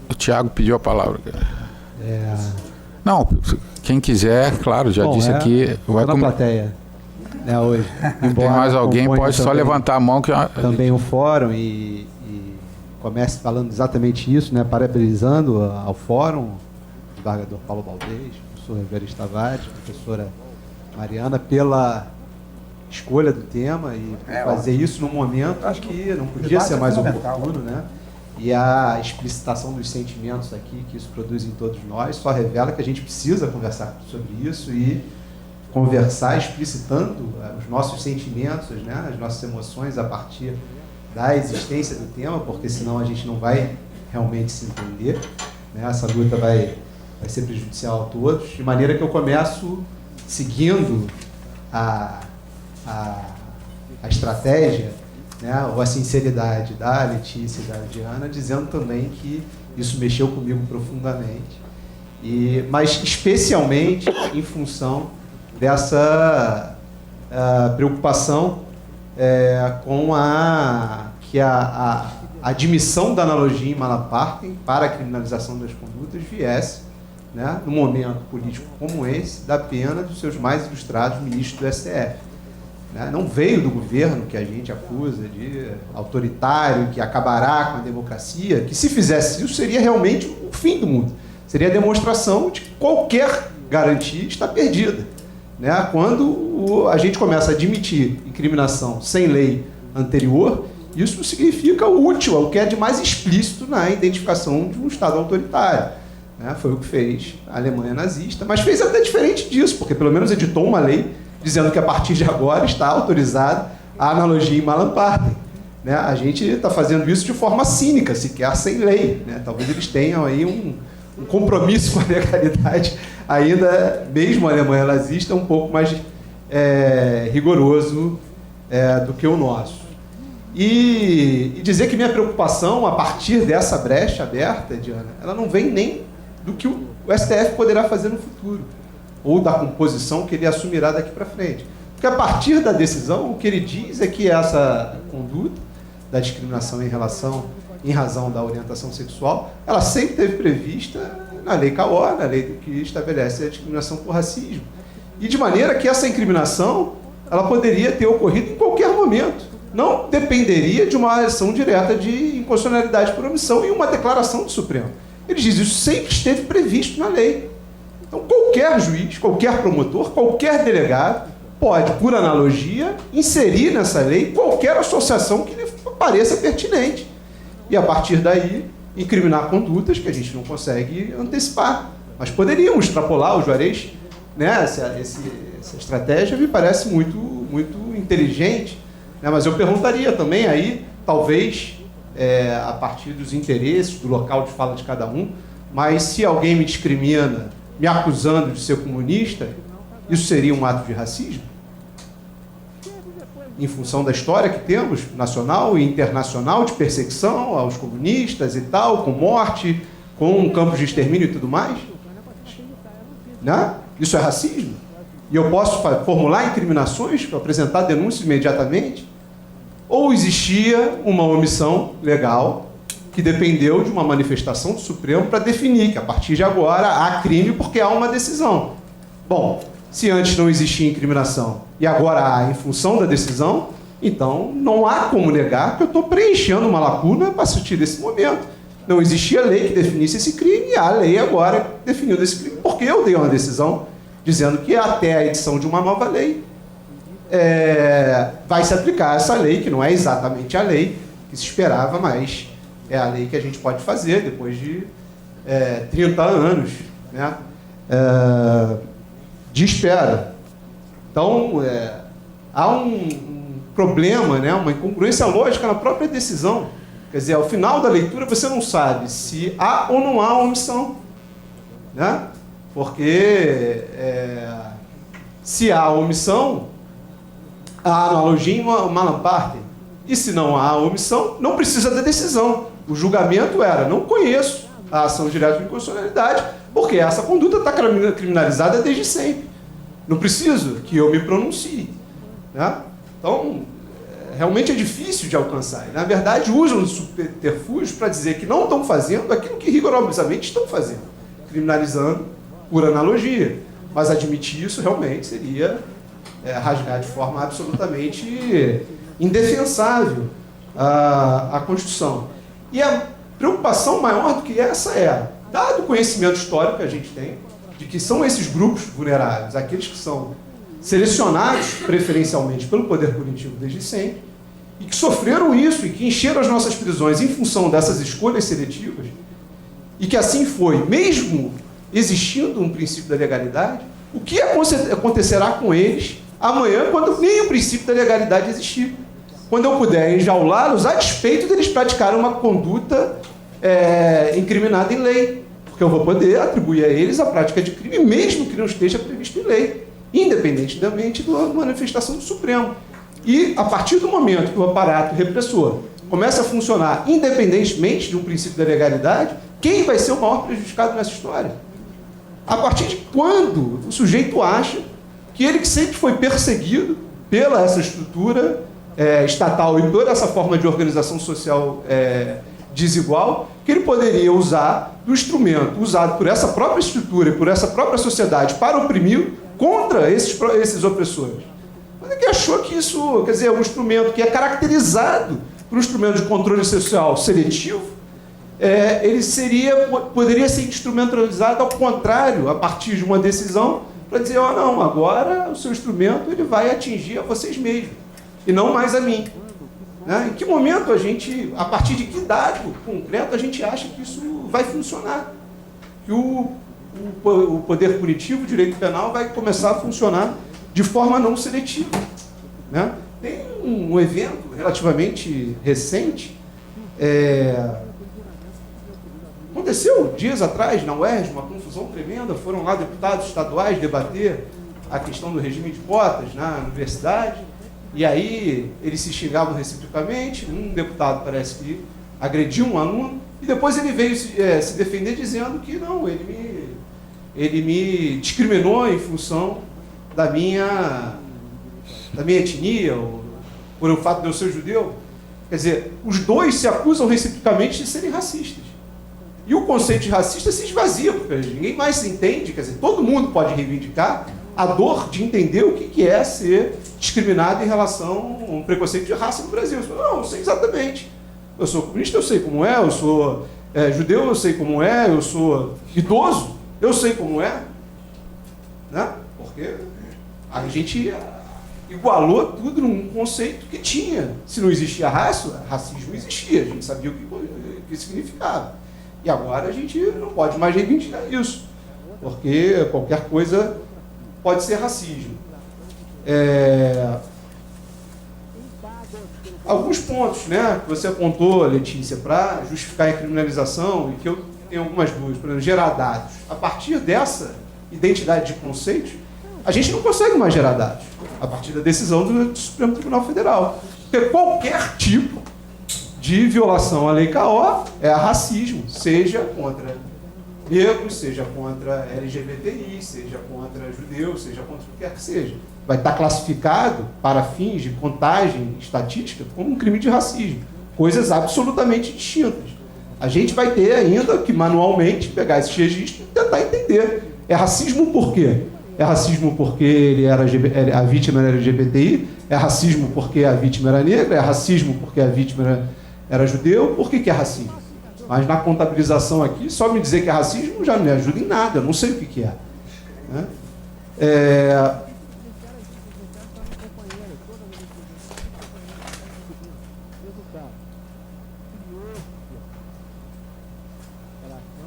O Thiago pediu a palavra. Não, quem quiser, claro, já disse aqui. Vai na plateia, né, hoje. Tem mais alguém, pode só levantar a mão. Também o fórum e comece falando exatamente isso, né, parabenizando ao fórum, o desembargador Paulo Baldez, o professor Everest Tavares, a professora Mariana, pela escolha do tema e fazer isso num momento que não podia ser mais oportuno, né? E a explicitação dos sentimentos aqui, que isso produz em todos nós, só revela que a gente precisa conversar sobre isso e conversar explicitando os nossos sentimentos, né, as nossas emoções a partir da existência do tema, porque senão a gente não vai realmente se entender, né? Essa luta vai ser prejudicial a todos, de maneira que eu começo seguindo a estratégia, né, ou a sinceridade da Letícia e da Diana, dizendo também que isso mexeu comigo profundamente, mas especialmente em função dessa preocupação com a admissão da analogia em Malapartem para a criminalização das condutas viesse, né, num momento político como esse, da pena dos seus mais ilustrados ministros do STF. Não veio do governo que a gente acusa de autoritário, que acabará com a democracia, que se fizesse isso seria realmente o fim do mundo. Seria a demonstração de que qualquer garantia está perdida, né? Quando a gente começa a admitir incriminação sem lei anterior, isso significa o útil, o que é de mais explícito na identificação de um Estado autoritário, né? Foi o que fez a Alemanha nazista, mas fez até diferente disso, porque pelo menos editou uma lei dizendo que a partir de agora está autorizada a analogia em Malapartem, né? A gente está fazendo isso de forma cínica, sequer sem lei, né? Talvez eles tenham aí um compromisso com a legalidade, ainda mesmo a Alemanha nazista, um pouco mais rigoroso do que o nosso. E dizer que minha preocupação, a partir dessa brecha aberta, Diana, ela não vem nem do que o STF poderá fazer no futuro, ou da composição que ele assumirá daqui para frente. Porque a partir da decisão, o que ele diz é que essa conduta da discriminação em razão da orientação sexual, ela sempre esteve prevista na Lei CAO, na lei que estabelece a discriminação por racismo. E de maneira que essa incriminação, ela poderia ter ocorrido em qualquer momento. Não dependeria de uma ação direta de inconstitucionalidade por omissão e uma declaração do Supremo. Ele diz, isso sempre esteve previsto na lei. Então, qualquer juiz, qualquer promotor, qualquer delegado pode, por analogia, inserir nessa lei qualquer associação que lhe pareça pertinente. E, a partir daí, incriminar condutas que a gente não consegue antecipar. Mas poderíamos extrapolar o Juarez, né? Essa estratégia me parece muito, muito inteligente, né? Mas eu perguntaria também aí, talvez, a partir dos interesses, do local de fala de cada um, mas se alguém me discrimina me acusando de ser comunista, isso seria um ato de racismo? Em função da história que temos, nacional e internacional, de perseguição aos comunistas e tal, com morte, com campos de extermínio e tudo mais? Né? Isso é racismo? E eu posso formular incriminações, apresentar denúncias imediatamente? Ou existia uma omissão legal que dependeu de uma manifestação do Supremo para definir que, a partir de agora, há crime porque há uma decisão. Bom, se antes não existia incriminação e agora há em função da decisão, então não há como negar que eu estou preenchendo uma lacuna a partir desse momento. Não existia lei que definisse esse crime e a lei agora definiu esse crime porque eu dei uma decisão dizendo que até a edição de uma nova lei vai se aplicar essa lei, que não é exatamente a lei que se esperava, mas é a lei que a gente pode fazer depois de 30 anos, né, de espera. Então, há um problema, né, uma incongruência lógica na própria decisão. Quer dizer, ao final da leitura você não sabe se há ou não há omissão, né? Porque se há omissão, a analogia em Malam Partem. E se não há omissão, não precisa da decisão. O julgamento era, não conheço a ação direta de inconstitucionalidade, porque essa conduta está criminalizada desde sempre. Não preciso que eu me pronuncie. Né? Então, realmente é difícil de alcançar. E, na verdade, usam os subterfúgios para dizer que não estão fazendo aquilo que rigorosamente estão fazendo, criminalizando por analogia. Mas admitir isso realmente seria rasgar de forma absolutamente indefensável a Constituição. E a preocupação maior do que essa é, dado o conhecimento histórico que a gente tem, de que são esses grupos vulneráveis, aqueles que são selecionados preferencialmente pelo poder punitivo desde sempre, e que sofreram isso e que encheram as nossas prisões em função dessas escolhas seletivas, e que assim foi, mesmo existindo um princípio da legalidade, o que acontecerá com eles amanhã, quando nem o princípio da legalidade existir? Quando eu puder enjaulá-los a despeito deles praticarem uma conduta incriminada em lei, porque eu vou poder atribuir a eles a prática de crime, mesmo que não esteja previsto em lei, independentemente da manifestação do Supremo. E, a partir do momento que o aparato repressor começa a funcionar independentemente de um princípio da legalidade, quem vai ser o maior prejudicado nessa história? A partir de quando o sujeito acha que ele que sempre foi perseguido pela essa estrutura estatal e por essa forma de organização social desigual, que ele poderia usar do instrumento usado por essa própria estrutura e por essa própria sociedade para oprimir contra esses opressores. Mas é que achou que isso, quer dizer, é um instrumento que é caracterizado por um instrumento de controle social seletivo, ele poderia ser instrumentalizado ao contrário, a partir de uma decisão, para dizer, não, agora o seu instrumento ele vai atingir a vocês mesmos, e não mais a mim. Né? Em que momento a partir de que dado concreto a gente acha que isso vai funcionar? Que o poder punitivo, o direito penal, vai começar a funcionar de forma não seletiva. Né? Tem um evento relativamente recente, aconteceu dias atrás na UERJ, uma confusão tremenda, foram lá deputados estaduais debater a questão do regime de cotas na universidade, e aí eles se xingavam reciprocamente, um deputado parece que agrediu um aluno, e depois ele veio se defender dizendo que não, ele me discriminou em função da minha etnia, ou por o fato de eu ser judeu. Quer dizer, os dois se acusam reciprocamente de serem racistas. E o conceito de racista se esvazia, porque ninguém mais se entende, quer dizer, todo mundo pode reivindicar a dor de entender o que é ser discriminado em relação a um preconceito de raça no Brasil. Não, eu sei exatamente. Eu sou comunista, eu sei como é, eu sou judeu, eu sei como é, eu sou idoso, eu sei como é. Né? Porque a gente igualou tudo num conceito que tinha. Se não existia racismo existia, a gente sabia o que significava. E agora a gente não pode mais reivindicar isso, porque qualquer coisa pode ser racismo. Alguns pontos, né, que você apontou, Letícia, para justificar a criminalização, e que eu tenho algumas dúvidas, por exemplo, gerar dados. A partir dessa identidade de conceitos, a gente não consegue mais gerar dados, a partir da decisão do Supremo Tribunal Federal. Porque qualquer tipo de violação à lei CAO é racismo, seja contra negros, seja contra LGBTI, seja contra judeus, seja contra o que quer que seja. Vai estar classificado, para fins de contagem estatística, como um crime de racismo. Coisas absolutamente distintas. A gente vai ter ainda que manualmente pegar esses registros e tentar entender. É racismo por quê? É racismo porque a vítima era LGBTI? É racismo porque a vítima era negra? É racismo porque a vítima era judeu? Por que é racismo? Mas na contabilização aqui, só me dizer que é racismo já não me ajuda em nada, eu não sei o que é. Né?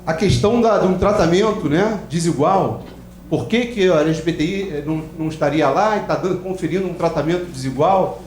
A questão de um tratamento, né, desigual. Por que a LGBTI não estaria lá e está conferindo um tratamento desigual?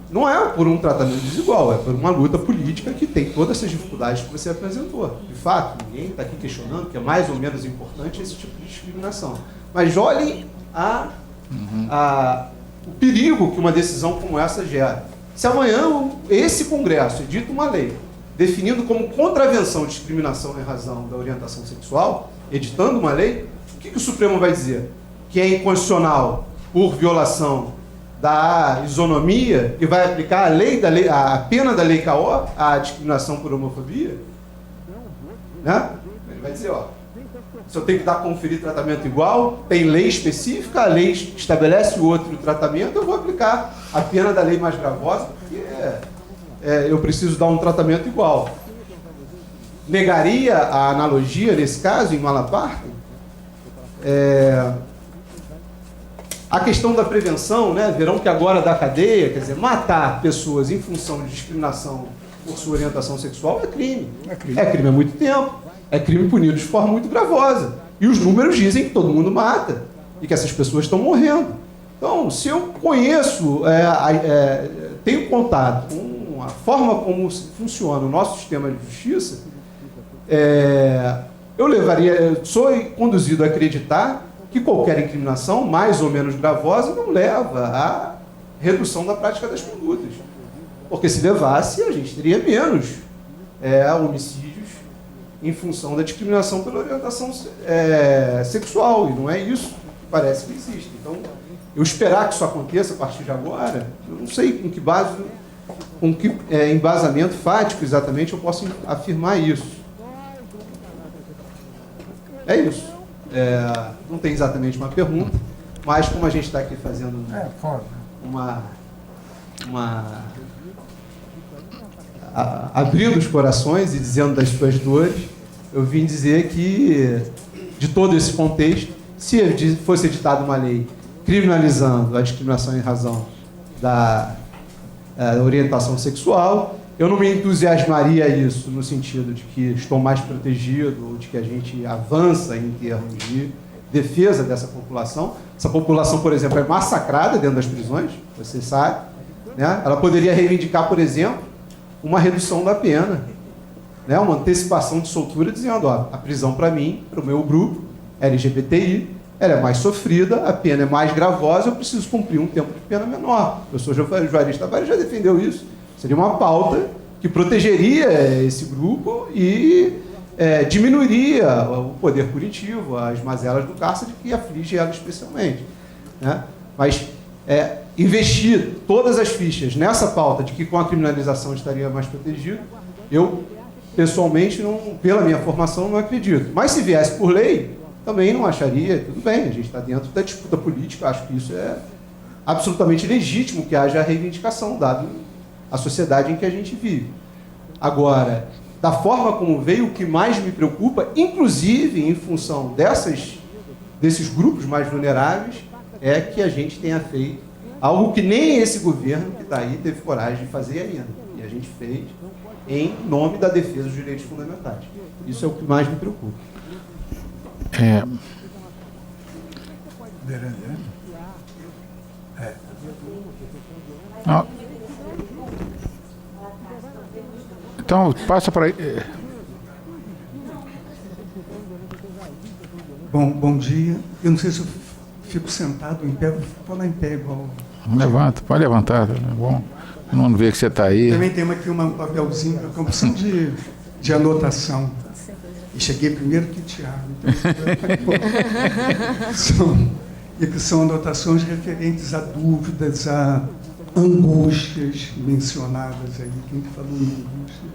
Não é por um tratamento desigual, é por uma luta política que tem todas essas dificuldades que você apresentou. De fato, ninguém está aqui questionando que é mais ou menos importante esse tipo de discriminação. Mas olhem a o perigo que uma decisão como essa gera. Se amanhã esse Congresso edita uma lei definindo como contravenção de discriminação em razão da orientação sexual, editando uma lei, o que o Supremo vai dizer? Que é inconstitucional por violação da isonomia e vai aplicar a pena da lei CAO à discriminação por homofobia? Né? Ele vai dizer, se eu tenho que conferir tratamento igual, tem lei específica, a lei estabelece outro tratamento, eu vou aplicar a pena da lei mais gravosa, porque eu preciso dar um tratamento igual. Negaria a analogia, nesse caso, em Malaparta? A questão da prevenção, né? Verão que agora da cadeia, quer dizer, matar pessoas em função de discriminação por sua orientação sexual é crime. É crime há muito tempo. É crime punido de forma muito gravosa. E os números dizem que todo mundo mata e que essas pessoas estão morrendo. Então, se eu conheço, tenho contato com a forma como funciona o nosso sistema de justiça, eu sou conduzido a acreditar que qualquer incriminação, mais ou menos gravosa, não leva à redução da prática das condutas. Porque se levasse, a gente teria menos homicídios em função da discriminação pela orientação sexual, e não é isso que parece que existe. Então, eu esperar que isso aconteça a partir de agora, eu não sei com que base, com que embasamento fático exatamente eu posso afirmar isso. É isso. Não tem exatamente uma pergunta, mas como a gente está aqui fazendo abrindo os corações e dizendo das suas dores, eu vim dizer que, de todo esse contexto, se fosse editada uma lei criminalizando a discriminação em razão da orientação sexual, eu não me entusiasmaria a isso no sentido de que estou mais protegido ou de que a gente avança em termos de defesa dessa população. Essa população, por exemplo, é massacrada dentro das prisões, você sabe, né? Ela poderia reivindicar, por exemplo, uma redução da pena, né? Uma antecipação de soltura, dizendo, a prisão para mim, para o meu grupo LGBTI, ela é mais sofrida, a pena é mais gravosa, eu preciso cumprir um tempo de pena menor. O professor Juarez Tavares já defendeu isso. Seria uma pauta que protegeria esse grupo e diminuiria o poder punitivo, as mazelas do cárcere que aflige ela especialmente, né? Mas investir todas as fichas nessa pauta de que com a criminalização estaria mais protegido, eu, pessoalmente, pela minha formação, não acredito. Mas se viesse por lei, também não acharia, tudo bem, a gente está dentro da disputa política, acho que isso é absolutamente legítimo que haja a reivindicação, dado a sociedade em que a gente vive. Agora, da forma como veio, o que mais me preocupa, inclusive em função desses grupos mais vulneráveis, é que a gente tenha feito algo que nem esse governo que está aí teve coragem de fazer ainda. E a gente fez em nome da defesa dos direitos fundamentais. Isso é o que mais me preocupa. Não. Então, passa para aí. Bom dia. Eu não sei se eu fico sentado em pé, vou falar em pé igual. Levanta, pode levantar, é bom. Não vê que você está aí. Também temos aqui um papelzinho, uma opção de anotação. E cheguei primeiro que o Tiago. Então, são anotações referentes a dúvidas, a angústias mencionadas aí. Quem falou em angústia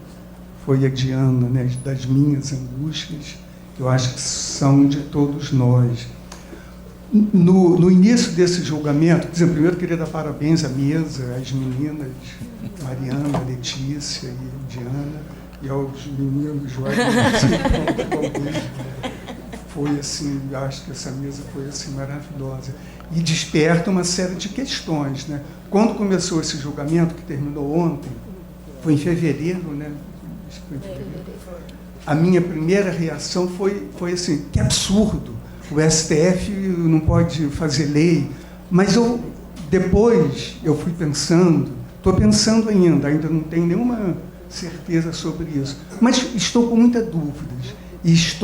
foi a Diana, né? Das minhas angústias, que eu acho que são de todos nós. No início desse julgamento, por exemplo, primeiro eu queria dar parabéns à mesa, às meninas, Mariana, Letícia e Diana, e aos meninos Jorge. Foi assim, acho que essa mesa foi assim maravilhosa. E desperta uma série de questões, né? Quando começou esse julgamento, que terminou ontem, foi em fevereiro, né? Foi em fevereiro. A minha primeira reação foi assim, que absurdo. O STF não pode fazer lei. Mas depois eu fui pensando, estou pensando ainda não tenho nenhuma certeza sobre isso. Mas estou com muitas dúvidas. E se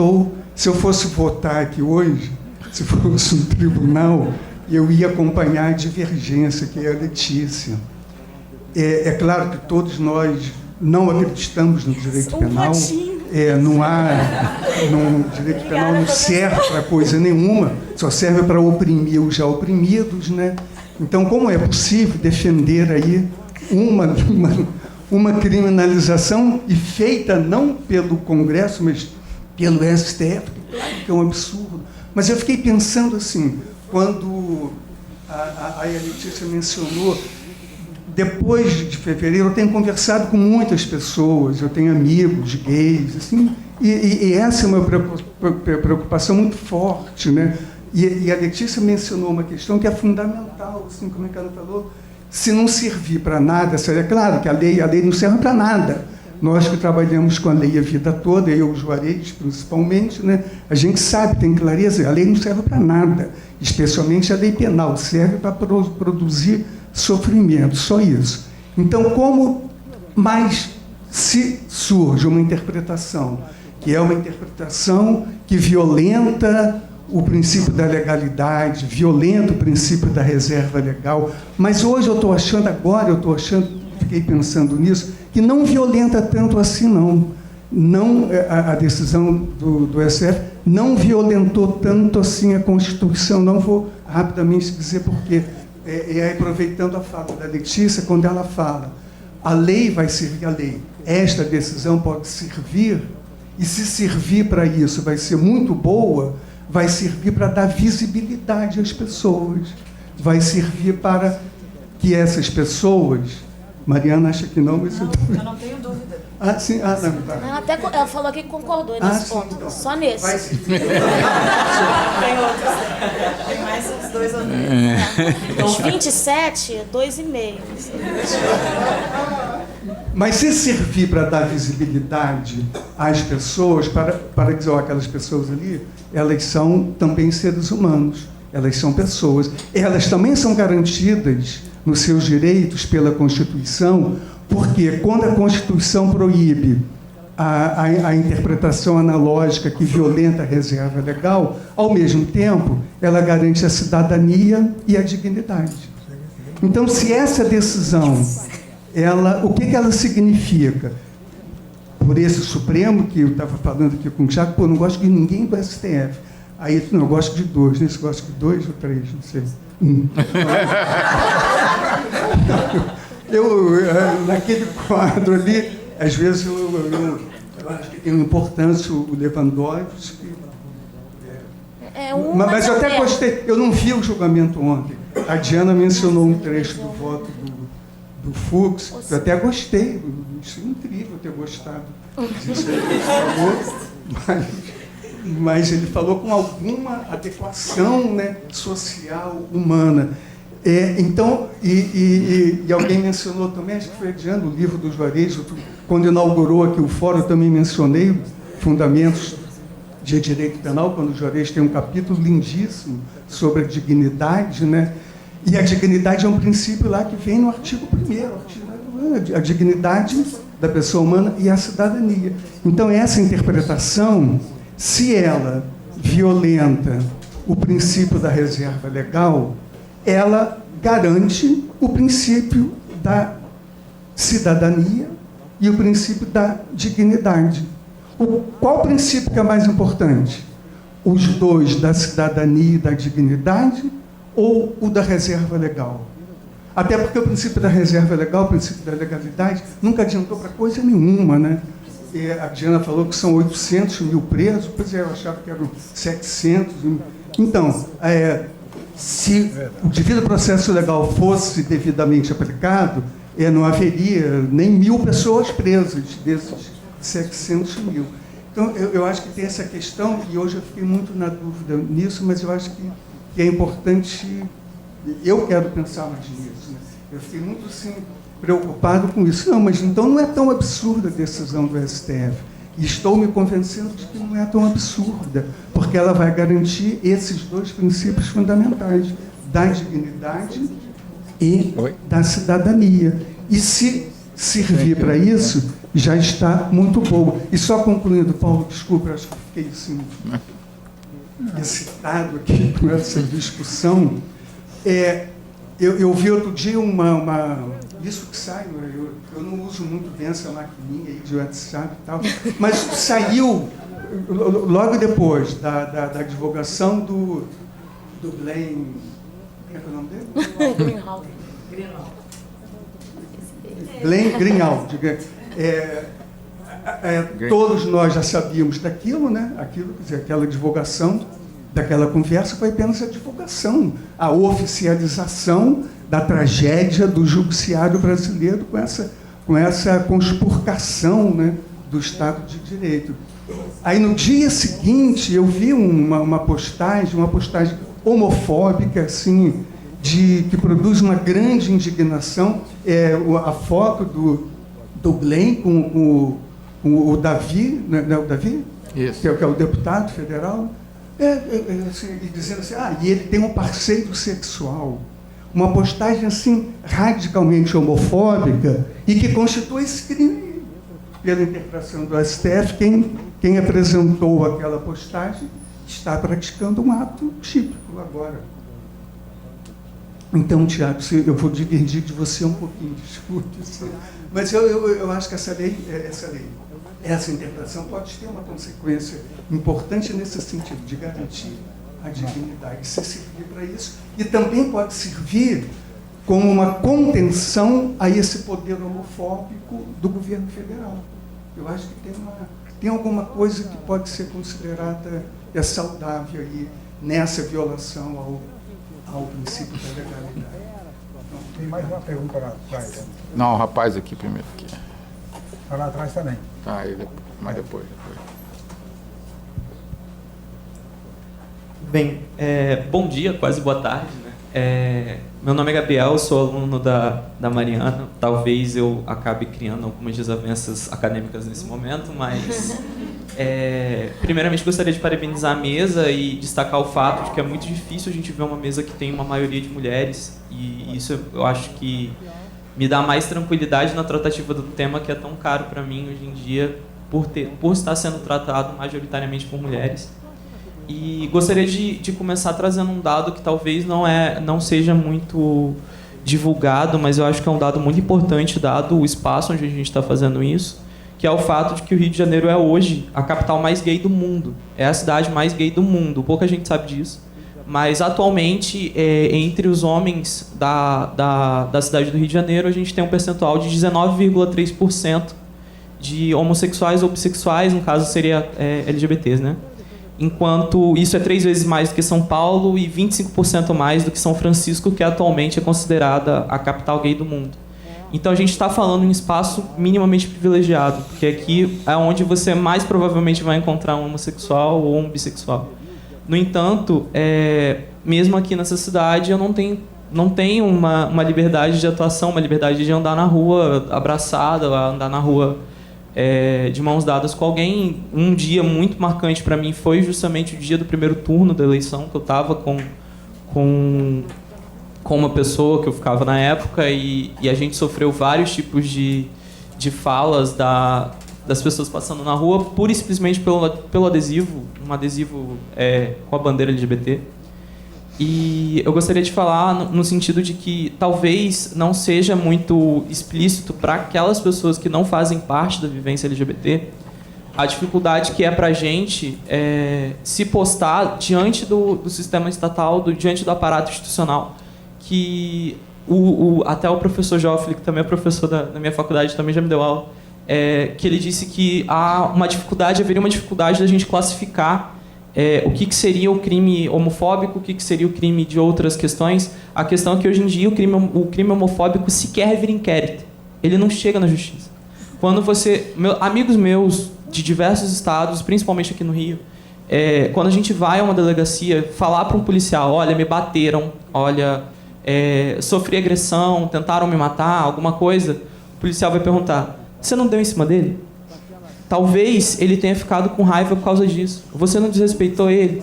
eu fosse votar aqui hoje, se fosse um tribunal, eu ia acompanhar a divergência, que é a Letícia. É claro que todos nós não acreditamos no direito penal. No direito penal não serve para coisa nenhuma, só serve para oprimir os já oprimidos, né? Então, como é possível defender aí uma criminalização e feita não pelo Congresso, mas pelo STF, que é um absurdo. Mas eu fiquei pensando assim, quando a Letícia mencionou, depois de fevereiro, eu tenho conversado com muitas pessoas, eu tenho amigos gays, assim, e essa é uma preocupação muito forte, né? E a Letícia mencionou uma questão que é fundamental, assim, como é que ela falou, se não servir para nada, é claro que a lei não serve para nada. Nós que trabalhamos com a lei a vida toda, eu e o Juarez principalmente, né, a gente sabe, tem clareza, a lei não serve para nada, especialmente a lei penal, serve para produzir sofrimento, só isso. Então, como mais se surge uma interpretação, que é uma interpretação que violenta o princípio da legalidade, violenta o princípio da reserva legal, mas hoje eu estou achando, fiquei pensando nisso, que não violenta tanto assim, não a decisão do STF não violentou tanto assim a Constituição. Não vou rapidamente dizer por quê. Aproveitando a fala da Letícia, quando ela fala, a lei vai servir a lei, esta decisão pode servir, e se servir para isso vai ser muito boa, vai servir para dar visibilidade às pessoas, vai servir para que essas pessoas... Mariana acha que não, mas... Não, eu não tenho dúvida. Ah, sim? Ah, não, tá. Não, até ela falou que concordou nesse ponto, então. só nesse. Vai servir. Tem outros. Tem mais uns 2 ou 3. Os 27, 2,5. Mas se servir para dar visibilidade às pessoas, para dizer, ó, aquelas pessoas ali, elas são também seres humanos, elas são pessoas. Elas também são garantidas nos seus direitos pela Constituição, porque quando a Constituição proíbe a interpretação analógica que violenta a reserva legal, ao mesmo tempo, ela garante a cidadania e a dignidade. Então, se essa decisão, o que ela significa? Por esse Supremo, que eu estava falando aqui com o Tiago, não gosto de ninguém do STF. Aí, não, eu gosto de 2, né? Você gosta de 2 ou 3, não sei. Naquele quadro ali, às vezes eu acho que tem uma importância o Lewandowski. Mas eu até gostei, eu não vi o julgamento ontem. A Diana mencionou um trecho do voto do Fux, eu até gostei, isso é incrível ter gostado disso que ele falou, mas ele falou com alguma adequação, né, social, humana. Então, e alguém mencionou também, acho que foi a Diana, o livro do Juarez, quando inaugurou aqui o fórum, eu também mencionei Fundamentos de Direito Penal, quando o Juarez tem um capítulo lindíssimo sobre a dignidade, né? E a dignidade é um princípio lá que vem no artigo 1º, a dignidade da pessoa humana e a cidadania. Então, essa interpretação, se ela violenta o princípio da reserva legal, ela garante o princípio da cidadania e o princípio da dignidade. Qual princípio que é mais importante? Os dois, da cidadania e da dignidade, ou o da reserva legal? Até porque o princípio da reserva legal, o princípio da legalidade, nunca adiantou para coisa nenhuma, né? E a Diana falou que são 800 mil presos, pois eu achava que eram 700 mil. Então, se o devido processo legal fosse devidamente aplicado, não haveria nem 1.000 pessoas presas desses 700 mil. Então, eu acho que tem essa questão, e hoje eu fiquei muito na dúvida nisso, mas eu acho que é importante, eu quero pensar mais nisso, né? Eu fiquei muito, assim, preocupado com isso. Não, mas então não é tão absurda a decisão do STF. E estou me convencendo de que não é tão absurda, porque ela vai garantir esses dois princípios fundamentais, da dignidade e da cidadania. E se servir para isso, já está muito bom. E só concluindo, Paulo, desculpa, eu acho que fiquei assim, excitado aqui com essa discussão, Eu vi outro dia isso que sai, eu não uso muito bem essa maquininha aí de WhatsApp e tal, mas saiu logo depois da divulgação do Glenn... Como é que é o nome dele? Greenhalgh. Glenn Greenhalgh. Todos nós já sabíamos daquilo, né? Aquilo, quer dizer, aquela divulgação daquela conversa foi apenas a divulgação, a oficialização da tragédia do judiciário brasileiro com essa conspurcação, né, do Estado de Direito. Aí no dia seguinte eu vi uma postagem homofóbica, assim, que produz uma grande indignação, a foto do Glenn com o Davi, né, o Davi? Isso. Que é o deputado federal, e dizendo assim, e ele tem um parceiro sexual. Uma postagem assim radicalmente homofóbica e que constitui esse crime. Pela interpretação do STF, quem apresentou aquela postagem está praticando um ato típico agora. Então, Tiago, eu vou divergir de você um pouquinho, desculpe. Mas eu acho que essa interpretação pode ter uma consequência importante nesse sentido, de garantir a dignidade, se servir para isso, e também pode servir como uma contenção a esse poder homofóbico do governo federal. Eu acho que tem alguma coisa que pode ser considerada saudável aí nessa violação ao princípio da legalidade. Tem mais uma pergunta lá atrás. Não, o rapaz aqui primeiro. Aqui. Está lá atrás também. Tá, mas depois. Bem, bom dia, quase boa tarde, né? Meu nome é Gabriel, sou aluno da Mariana. Talvez eu acabe criando algumas desavenças acadêmicas nesse momento, mas primeiramente gostaria de parabenizar a mesa e destacar o fato de que é muito difícil a gente ver uma mesa que tem uma maioria de mulheres, e isso eu acho que me dá mais tranquilidade na tratativa do tema que é tão caro para mim hoje em dia, por estar sendo tratado majoritariamente por mulheres. E gostaria de começar trazendo um dado que talvez não seja muito divulgado, mas eu acho que é um dado muito importante, dado o espaço onde a gente está fazendo isso, que é o fato de que o Rio de Janeiro é hoje a capital mais gay do mundo. É a cidade mais gay do mundo. Pouca gente sabe disso. Mas, atualmente, entre os homens da cidade do Rio de Janeiro, a gente tem um percentual de 19,3% de homossexuais ou bissexuais, no caso seria LGBTs, né? Enquanto isso é 3 vezes mais do que São Paulo e 25% mais do que São Francisco, que atualmente é considerada a capital gay do mundo. Então a gente está falando em um espaço minimamente privilegiado, porque aqui é onde você mais provavelmente vai encontrar um homossexual ou um bissexual. No entanto, mesmo aqui nessa cidade, eu não tenho uma liberdade de atuação, uma liberdade de andar na rua abraçada, andar na rua de mãos dadas com alguém. Um dia muito marcante para mim foi justamente o dia do primeiro turno da eleição, que eu estava com uma pessoa que eu ficava na época, e a gente sofreu vários tipos de falas das pessoas passando na rua, pura e simplesmente pelo adesivo, um adesivo com a bandeira LGBT. E eu gostaria de falar no sentido de que talvez não seja muito explícito para aquelas pessoas que não fazem parte da vivência LGBT a dificuldade que é para a gente se postar diante do sistema estatal, diante do aparato institucional, que até o professor Joffre, que também é professor da minha faculdade, também já me deu aula, que ele disse que haveria uma dificuldade da gente classificar o que seria o crime homofóbico, o que seria o crime de outras questões. A questão é que hoje em dia o crime homofóbico sequer vira inquérito. Ele não chega na justiça. Quando amigos meus de diversos estados, principalmente aqui no Rio, quando a gente vai a uma delegacia falar para um policial, olha, me bateram, olha, sofri agressão, tentaram me matar, alguma coisa, o policial vai perguntar, você não deu em cima dele? Talvez ele tenha ficado com raiva por causa disso. Você não desrespeitou ele.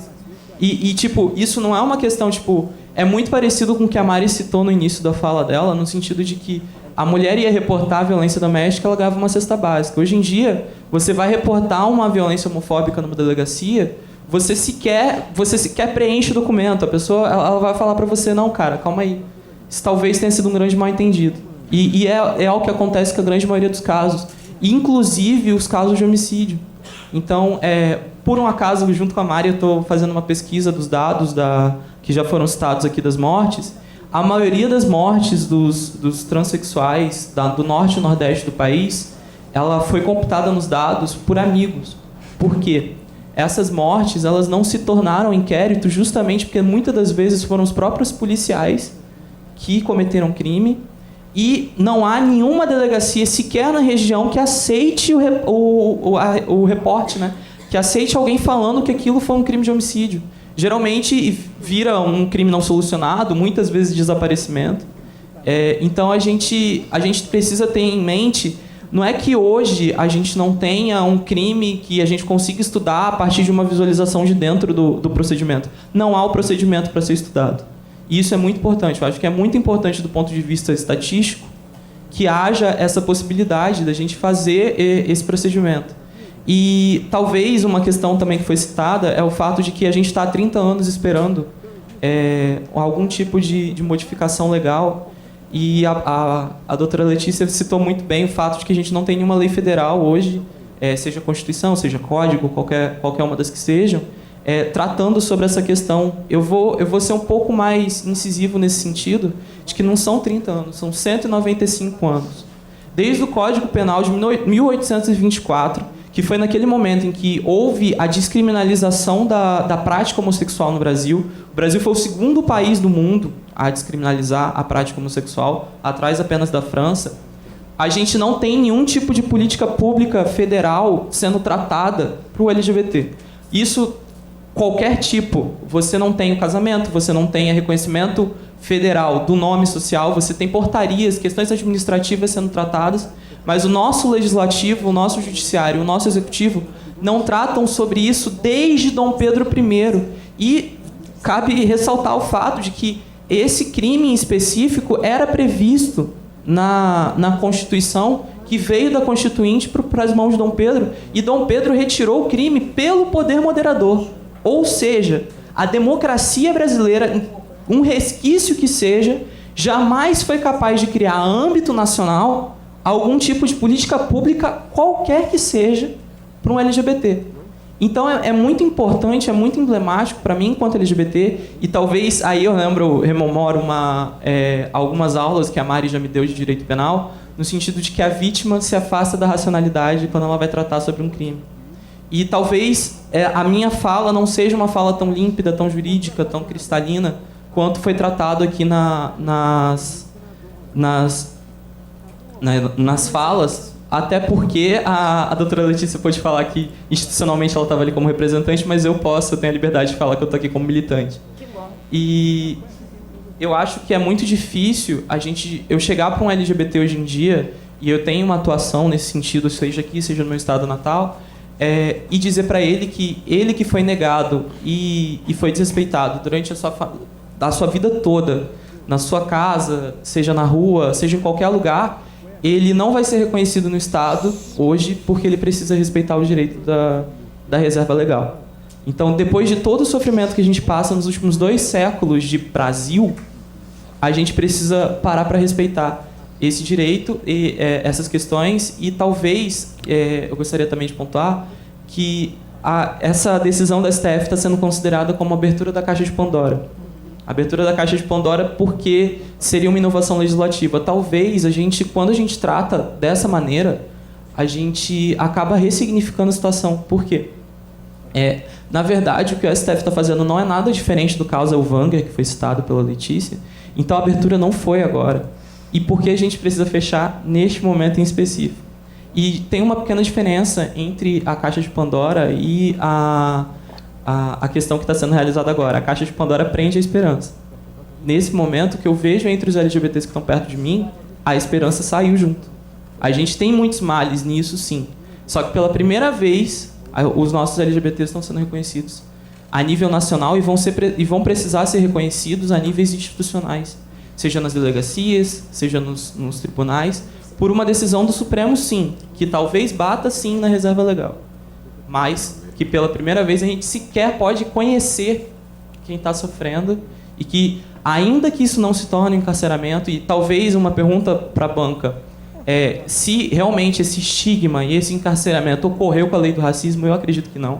E tipo, isso não é uma questão, tipo... É muito parecido com o que a Mari citou no início da fala dela, no sentido de que a mulher ia reportar a violência doméstica, ela ganhava uma cesta básica. Hoje em dia, você vai reportar uma violência homofóbica numa delegacia, você sequer preenche o documento. A pessoa ela vai falar para você, não, cara, calma aí. Isso talvez tenha sido um grande mal-entendido. E é algo que acontece com a grande maioria dos casos, inclusive os casos de homicídio. Então, por um acaso, junto com a Mari, eu estou fazendo uma pesquisa dos dados que já foram citados aqui das mortes. A maioria das mortes dos transexuais do norte e nordeste do país, ela foi computada nos dados por amigos. Por quê? Essas mortes, elas não se tornaram inquérito justamente porque muitas das vezes foram os próprios policiais que cometeram crime e não há nenhuma delegacia sequer na região que aceite o reporte, né? Que aceite alguém falando que aquilo foi um crime de homicídio. Geralmente vira um crime não solucionado, muitas vezes desaparecimento. Então a gente precisa ter em mente, não é que hoje a gente não tenha um crime que a gente consiga estudar a partir de uma visualização de dentro do procedimento. Não há o procedimento para ser estudado. E isso é muito importante. Eu acho que é muito importante do ponto de vista estatístico que haja essa possibilidade da gente fazer esse procedimento. E talvez uma questão também que foi citada é o fato de que a gente está há 30 anos esperando algum tipo de modificação legal. E a doutora Letícia citou muito bem o fato de que a gente não tem nenhuma lei federal hoje, seja Constituição, seja Código, qualquer uma das que sejam, tratando sobre essa questão. Eu vou ser um pouco mais incisivo nesse sentido, de que não são 30 anos, são 195 anos. Desde o Código Penal de 1824, que foi naquele momento em que houve a descriminalização da prática homossexual no Brasil. O Brasil foi o segundo país do mundo a descriminalizar a prática homossexual, atrás apenas da França. A gente não tem nenhum tipo de política pública federal sendo tratada para o LGBT. Isso, qualquer tipo. Você não tem o casamento, você não tem o reconhecimento federal do nome social, você tem portarias, questões administrativas sendo tratadas, mas o nosso legislativo, o nosso judiciário, o nosso executivo não tratam sobre isso desde Dom Pedro I. E cabe ressaltar o fato de que esse crime em específico era previsto na Constituição, que veio da Constituinte para as mãos de Dom Pedro, e Dom Pedro retirou o crime pelo poder moderador. Ou seja, a democracia brasileira, um resquício que seja, jamais foi capaz de criar a âmbito nacional algum tipo de política pública, qualquer que seja, para um LGBT. Então é muito importante, é muito emblemático para mim enquanto LGBT, e talvez aí eu rememoro algumas aulas que a Mari já me deu de direito penal, no sentido de que a vítima se afasta da racionalidade quando ela vai tratar sobre um crime. E talvez a minha fala não seja uma fala tão límpida, tão jurídica, tão cristalina, quanto foi tratado aqui nas falas, até porque a doutora Letícia pode falar que institucionalmente ela estava ali como representante, mas eu tenho a liberdade de falar que eu estou aqui como militante. Que bom. E eu acho que é muito difícil eu chegar para um LGBT hoje em dia, e eu tenho uma atuação nesse sentido, seja aqui, seja no meu estado natal, e dizer para ele que foi negado e foi desrespeitado durante a sua vida toda, na sua casa, seja na rua, seja em qualquer lugar, ele não vai ser reconhecido no Estado hoje porque ele precisa respeitar o direito da reserva legal. Então, depois de todo o sofrimento que a gente passa nos últimos 2 séculos de Brasil, a gente precisa parar para respeitar esse direito e essas questões, e talvez, eu gostaria também de pontuar que essa decisão da STF está sendo considerada como abertura da caixa de Pandora. Abertura da caixa de Pandora porque seria uma inovação legislativa. Talvez quando a gente trata dessa maneira, a gente acaba ressignificando a situação. Por quê? Na verdade, o que o STF está fazendo não é nada diferente do caso Elvanger, que foi citado pela Letícia. Então a abertura não foi agora. E por que a gente precisa fechar neste momento em específico? E tem uma pequena diferença entre a caixa de Pandora e a questão que está sendo realizada agora. A caixa de Pandora prende a esperança. Nesse momento, o que eu vejo entre os LGBTs que estão perto de mim, a esperança saiu junto. A gente tem muitos males nisso, sim. Só que pela primeira vez, os nossos LGBTs estão sendo reconhecidos a nível nacional e vão precisar ser reconhecidos a níveis institucionais, seja nas delegacias, seja nos tribunais, por uma decisão do Supremo, sim, que talvez bata, sim, na reserva legal. Mas que pela primeira vez a gente sequer pode conhecer quem está sofrendo e que, ainda que isso não se torne um encarceramento, e talvez uma pergunta para a banca, se realmente esse estigma e esse encarceramento ocorreu com a lei do racismo, eu acredito que não.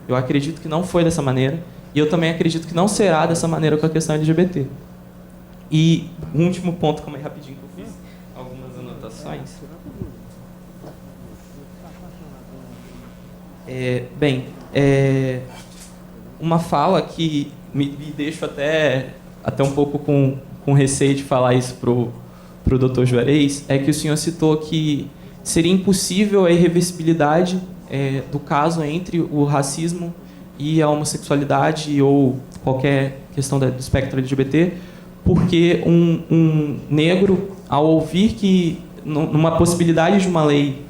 Eu acredito que não foi dessa maneira. E eu também acredito que não será dessa maneira com a questão LGBT. E o último ponto, como é rapidinho que eu fiz algumas anotações. Uma fala que me deixo até um pouco com receio de falar isso pro Dr. Juarez, é que o senhor citou que seria impossível a irreversibilidade do caso entre o racismo e a homossexualidade ou qualquer questão do espectro LGBT, porque um negro, ao ouvir que numa possibilidade de uma lei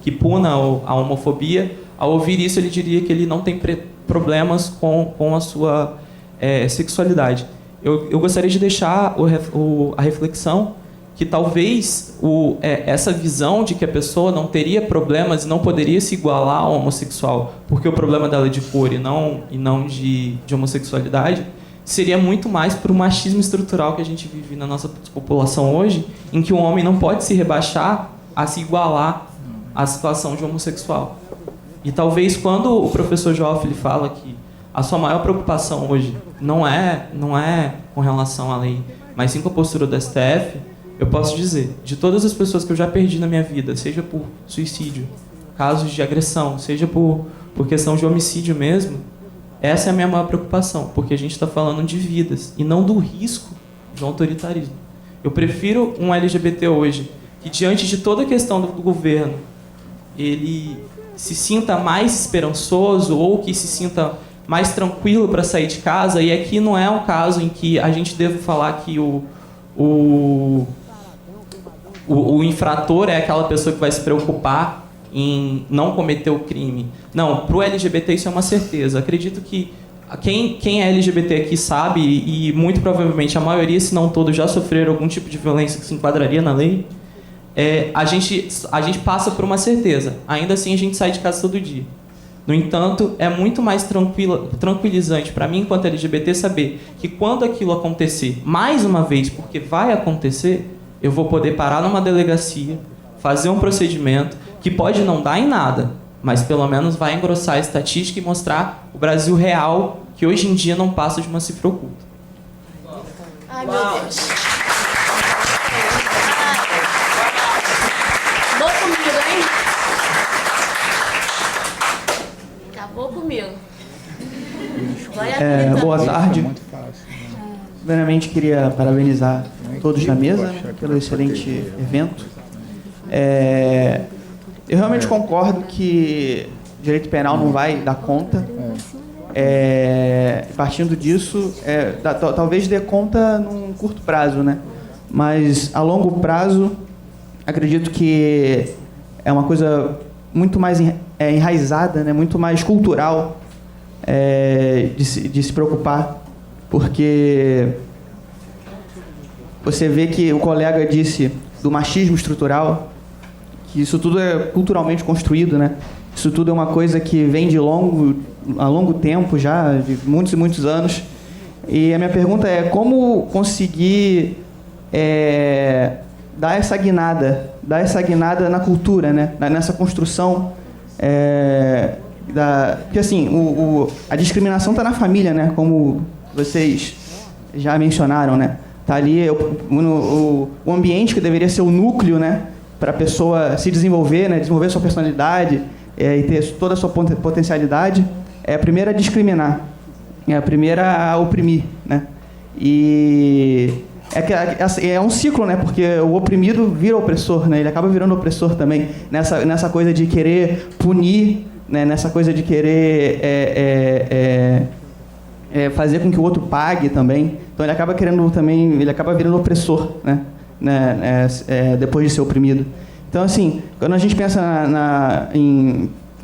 que puna a homofobia, ao ouvir isso ele diria que ele não tem problemas com a sua sexualidade. Eu gostaria de deixar a reflexão que talvez essa visão de que a pessoa não teria problemas e não poderia se igualar ao homossexual porque o problema dela é de cor e não de homossexualidade, seria muito mais por um machismo estrutural que a gente vive na nossa população hoje, em que o homem não pode se rebaixar a se igualar à situação de homossexual. E talvez quando o professor Joffre fala que a sua maior preocupação hoje não é com relação à lei, mas sim com a postura do STF, eu posso dizer, de todas as pessoas que eu já perdi na minha vida, seja por suicídio, casos de agressão, seja por questão de homicídio mesmo, essa é a minha maior preocupação, porque a gente está falando de vidas e não do risco de um autoritarismo. Eu prefiro um LGBT hoje que, diante de toda a questão do governo, ele se sinta mais esperançoso ou que se sinta mais tranquilo para sair de casa, e aqui não é um caso em que a gente deve falar que o infrator é aquela pessoa que vai se preocupar em não cometer o crime. Não, para o LGBT isso é uma certeza. Acredito que quem é LGBT aqui sabe, e muito provavelmente a maioria, se não todos, já sofreram algum tipo de violência que se enquadraria na lei. A gente passa por uma certeza. Ainda assim, a gente sai de casa todo dia. No entanto, é muito mais tranquilizante para mim, enquanto LGBT, saber que quando aquilo acontecer, mais uma vez, porque vai acontecer, eu vou poder parar numa delegacia, fazer um procedimento que pode não dar em nada, mas pelo menos vai engrossar a estatística e mostrar o Brasil real, que hoje em dia não passa de uma cifra oculta. Ai, meu Deus. Acabou comigo, hein? Acabou comigo. Boa tarde. Primeiramente, queria parabenizar todos da mesa pelo excelente evento. Eu realmente concordo que o direito penal não vai dar conta. Partindo disso, talvez dê conta num curto prazo, né? Mas a longo prazo, acredito que é uma coisa muito mais enraizada, né? Muito mais cultural de se preocupar, porque você vê que o colega disse do machismo estrutural, que isso tudo é culturalmente construído, né? Isso tudo é uma coisa que vem há longo tempo já, de muitos e muitos anos. E a minha pergunta é como conseguir dar essa guinada na cultura, né? Nessa construção porque assim, a discriminação está na família, né? Como vocês já mencionaram, né? Tá ali o ambiente que deveria ser o núcleo, né? Para a pessoa se desenvolver, né? Desenvolver sua personalidade e ter toda a sua potencialidade. É a primeira a discriminar, é a primeira a oprimir, né? E é um ciclo, né? Porque o oprimido vira opressor, né? Ele acaba virando opressor também nessa coisa de querer punir, né? Nessa coisa de querer fazer com que o outro pague também. Então ele acaba virando opressor, né? Depois de ser oprimido. Então, assim, quando a gente pensa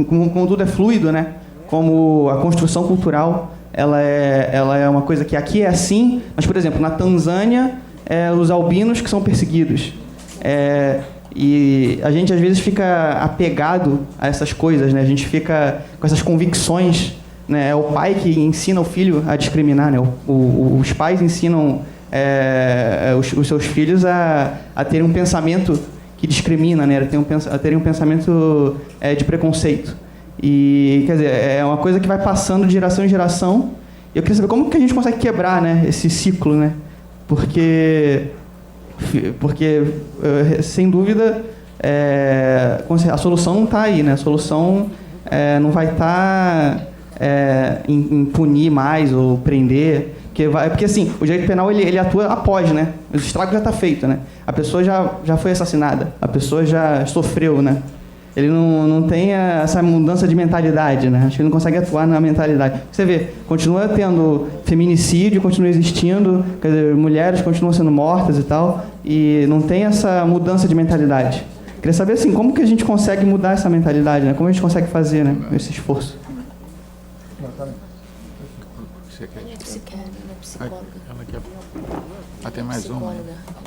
como tudo é fluido, né? Como a construção cultural, ela é uma coisa que aqui é assim, mas, por exemplo, na Tanzânia, os albinos que são perseguidos. E a gente, às vezes, fica apegado a essas coisas, né? A gente fica com essas convicções, né? É o pai que ensina o filho a discriminar, né? Os pais ensinam os seus filhos a terem um pensamento que discrimina, né? A terem um pensamento de preconceito. E, quer dizer, é uma coisa que vai passando de geração em geração. Eu queria saber como que a gente consegue quebrar, né, esse ciclo, né? Porque sem dúvida, a solução não está aí, né? A solução não vai estar em punir mais ou prender. Porque assim, o direito penal ele atua após, né? O estrago já está feito, né? A pessoa já foi assassinada, a pessoa já sofreu, né? Ele não tem essa mudança de mentalidade, né? Acho que ele não consegue atuar na mentalidade. Você vê, continua tendo feminicídio, continua existindo, quer dizer, mulheres continuam sendo mortas e tal, e não tem essa mudança de mentalidade. Queria saber, assim, como que a gente consegue mudar essa mentalidade, né? Como a gente consegue fazer, né, esse esforço? Você quer? Ela é psiquiatra, ela é psicóloga. Ela quer. Ah, tem mais uma. Psicóloga.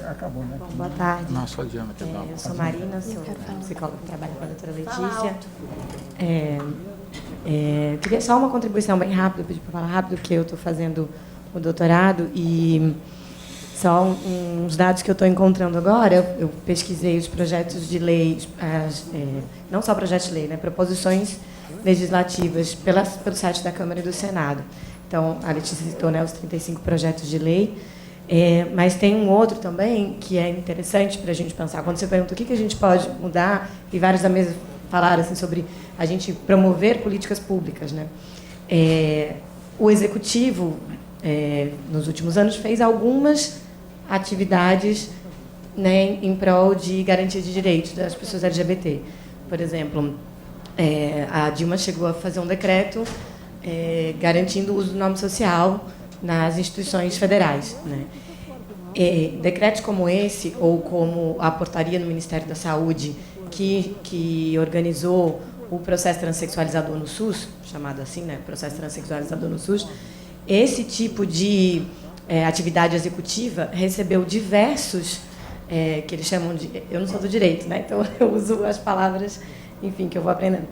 Acabou, né? Bom, boa tarde. Não, só a Diana quer dar. Eu sou Marina, sou psicóloga que trabalha com a doutora Letícia. Queria só uma contribuição bem rápida, pedir para falar rápido, porque eu estou fazendo o doutorado e só uns dados que eu estou encontrando agora. Eu pesquisei os projetos de lei, não só projetos de lei, né, proposições legislativas pelo site da Câmara e do Senado. Então, a Letícia citou, né, os 35 projetos de lei. Mas tem um outro também que é interessante para a gente pensar. Quando você pergunta o que a gente pode mudar, e vários da mesa falaram assim, sobre a gente promover políticas públicas, né? O Executivo, nos últimos anos, fez algumas atividades, né, em prol de garantia de direitos das pessoas LGBT. Por exemplo, a Dilma chegou a fazer um decreto garantindo o uso do nome social nas instituições federais, né? Decretos como esse, ou como a portaria no Ministério da Saúde, que organizou o processo transexualizador no SUS, chamado assim, né, processo transexualizador no SUS, esse tipo de atividade executiva recebeu diversos, que eles chamam de... Eu não sou do direito, né, então eu uso as palavras, enfim, que eu vou aprendendo.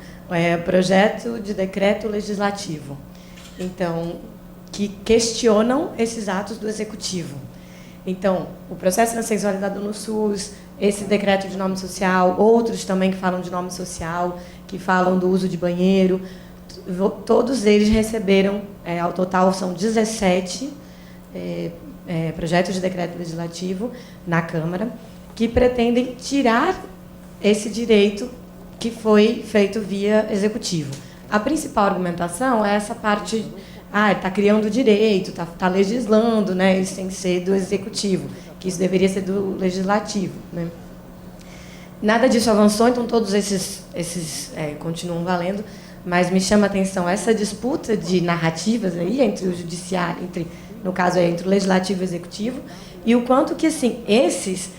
Projeto de decreto legislativo. Então, que questionam esses atos do Executivo. Então, o processo transexualizado no SUS, esse decreto de nome social, outros também que falam de nome social, que falam do uso de banheiro, todos eles receberam, ao total são 17 projetos de decreto legislativo na Câmara, que pretendem tirar esse direito que foi feito via Executivo. A principal argumentação é essa parte... está criando direito, está legislando, né? Isso tem que ser do Executivo, que isso deveria ser do Legislativo, né? Nada disso avançou, então todos esses continuam valendo, mas me chama a atenção essa disputa de narrativas aí entre o Judiciário, no caso entre o Legislativo e o Executivo, e o quanto que assim, esses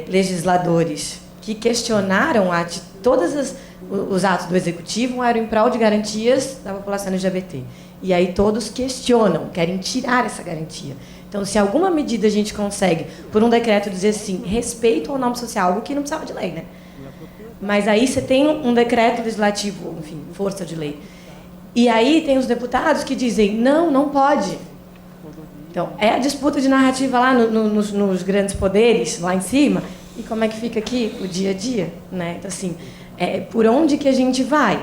legisladores que questionaram todos os atos do Executivo eram em prol de garantias da população LGBT. E aí todos questionam, querem tirar essa garantia. Então, se alguma medida a gente consegue, por um decreto, dizer assim, respeito ao nome social, algo que não precisava de lei, né? Mas aí você tem um decreto legislativo, enfim, força de lei. E aí tem os deputados que dizem, não pode. Então, é a disputa de narrativa lá nos grandes poderes, lá em cima, e como é que fica aqui o dia a dia, né? Então, assim, por onde que a gente vai?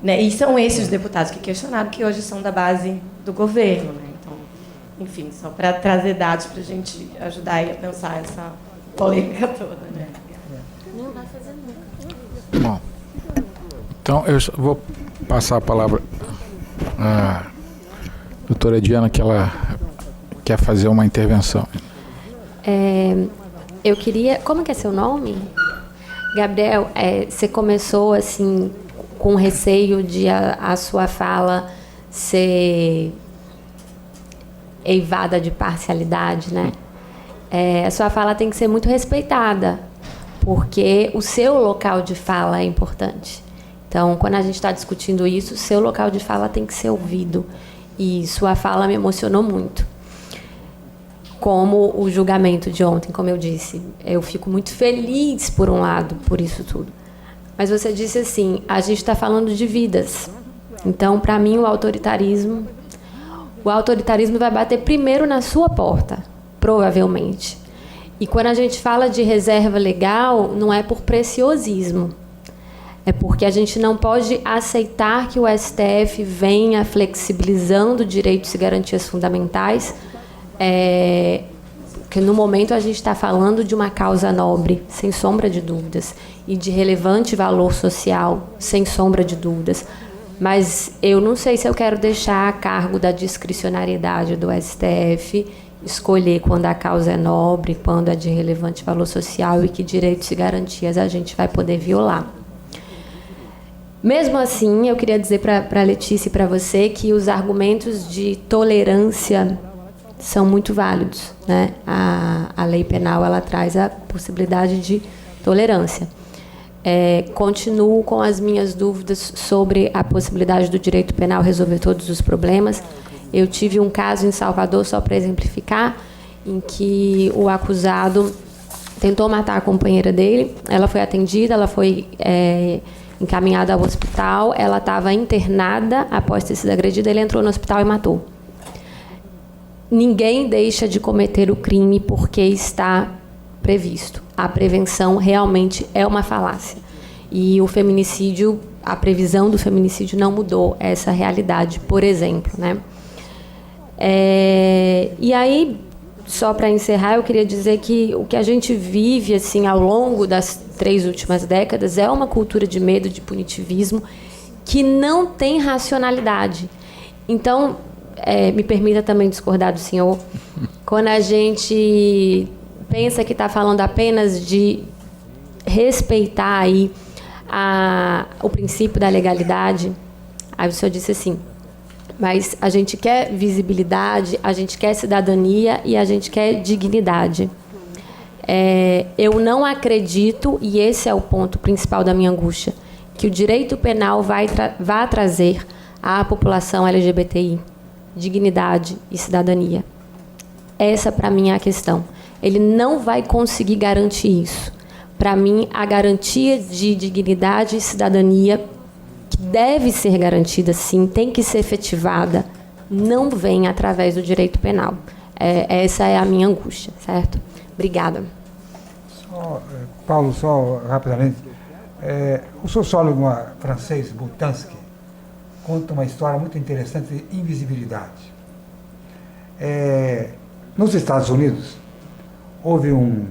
Né? E são esses os deputados que questionaram, que hoje são da base do governo. Né? Então, enfim, só para trazer dados para a gente ajudar a pensar essa polêmica toda. Né? Não vai fazer nunca. Bom, então eu vou passar a palavra à doutora Diana, que ela quer fazer uma intervenção. Eu queria... Como que é seu nome? Gabriel, você começou assim... com receio de a sua fala ser eivada de parcialidade, né? A sua fala tem que ser muito respeitada, porque o seu local de fala é importante. Então, quando a gente está discutindo isso, o seu local de fala tem que ser ouvido. E sua fala me emocionou muito. como o julgamento de ontem, como eu disse. Eu fico muito feliz, por um lado, por isso tudo. Mas você disse assim, a gente está falando de vidas. Então, para mim, o autoritarismo vai bater primeiro na sua porta, provavelmente. E quando a gente fala de reserva legal, não é por preciosismo. É porque a gente não pode aceitar que o STF venha flexibilizando direitos e garantias fundamentais, porque no momento a gente está falando de uma causa nobre, sem sombra de dúvidas, e de relevante valor social, sem sombra de dúvidas. Mas eu não sei se eu quero deixar a cargo da discricionariedade do STF escolher quando a causa é nobre, quando é de relevante valor social e que direitos e garantias a gente vai poder violar. Mesmo assim, eu queria dizer para a Letícia e para você que os argumentos de tolerância são muito válidos, né? A lei penal ela traz a possibilidade de tolerância. Continuo com as minhas dúvidas sobre a possibilidade do direito penal resolver todos os problemas. Eu tive um caso em Salvador, só para exemplificar, em que o acusado tentou matar a companheira dele, ela foi atendida, ela foi encaminhada ao hospital, ela estava internada após ter sido agredida, ele entrou no hospital e matou. Ninguém deixa de cometer o crime porque está previsto. A prevenção realmente é uma falácia. E o feminicídio, a previsão do feminicídio não mudou essa realidade, por exemplo, né? E aí, só para encerrar, eu queria dizer que o que a gente vive assim, ao longo das 3 últimas décadas é uma cultura de medo, de punitivismo, que não tem racionalidade. Então, me permita também discordar do senhor, quando a gente pensa que está falando apenas de respeitar aí o princípio da legalidade, aí o senhor disse assim, mas a gente quer visibilidade, a gente quer cidadania e a gente quer dignidade. Eu não acredito, e esse é o ponto principal da minha angústia, que o direito penal vai trazer à população LGBTI dignidade e cidadania. Essa, para mim, é a questão. Ele não vai conseguir garantir isso. Para mim, a garantia de dignidade e cidadania, que deve ser garantida, sim, tem que ser efetivada, não vem através do direito penal. Essa é a minha angústia, certo? Obrigada. Paulo, só rapidamente. O sociólogo francês Boltanski conta uma história muito interessante de invisibilidade. Nos Estados Unidos, houve um